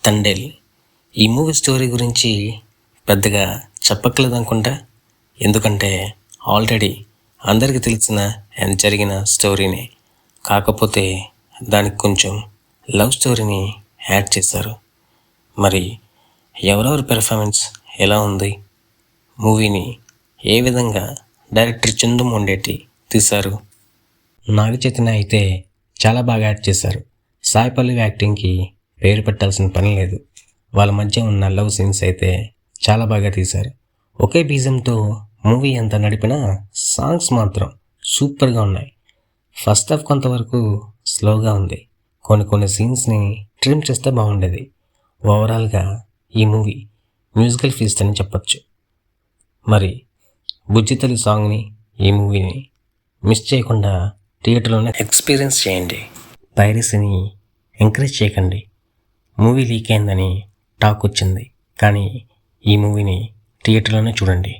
తండేల్. ఈ movie story గురించి పెద్దగా చెప్పక్కర్లేదు అనుకుంటా. ఎందుకంటే ఆల్రెడీ అందరికీ తెలిసిన అండ్ జరిగిన స్టోరీనే. కాకపోతే దానికి కొంచెం లవ్ స్టోరీని యాడ్ చేశారు. మరి ఎవరెవరి పెర్ఫార్మెన్స్ ఎలా ఉంది, మూవీని ఏ విధంగా డైరెక్టర్ చందు మొండేటి తీశారు? నాగ చైతన్య అయితే చాలా బాగా యాక్ట్ చేశారు. సాయి పల్లవి యాక్టింగ్కి పేరు పెట్టాల్సిన పని లేదు. వాళ్ళ మధ్య ఉన్న లవ్ సీన్స్ అయితే చాలా బాగా తీశారు. ఒకే బీజంతో మూవీ ఎంత నడిపినా సాంగ్స్ మాత్రం సూపర్గా ఉన్నాయి. ఫస్ట్ హాఫ్ కొంతవరకు స్లోగా ఉంది. కొన్ని సీన్స్ని ట్రిమ్ చేస్తే బాగుండేది. ఓవరాల్గా ఈ మూవీ మ్యూజికల్ ఫీస్ట్ అని చెప్పొచ్చు. మరి బుజ్జితల్లి సాంగ్ని, ఈ మూవీని మిస్ చేయకుండా థియేటర్లోనే ఎక్స్పీరియన్స్ చేయండి. పైరసీని ఎంకరేజ్ చేయకండి. మూవీ లీక్ అయిందని టాక్ వచ్చింది, కానీ ఈ మూవీని థియేటర్లోనే చూడండి.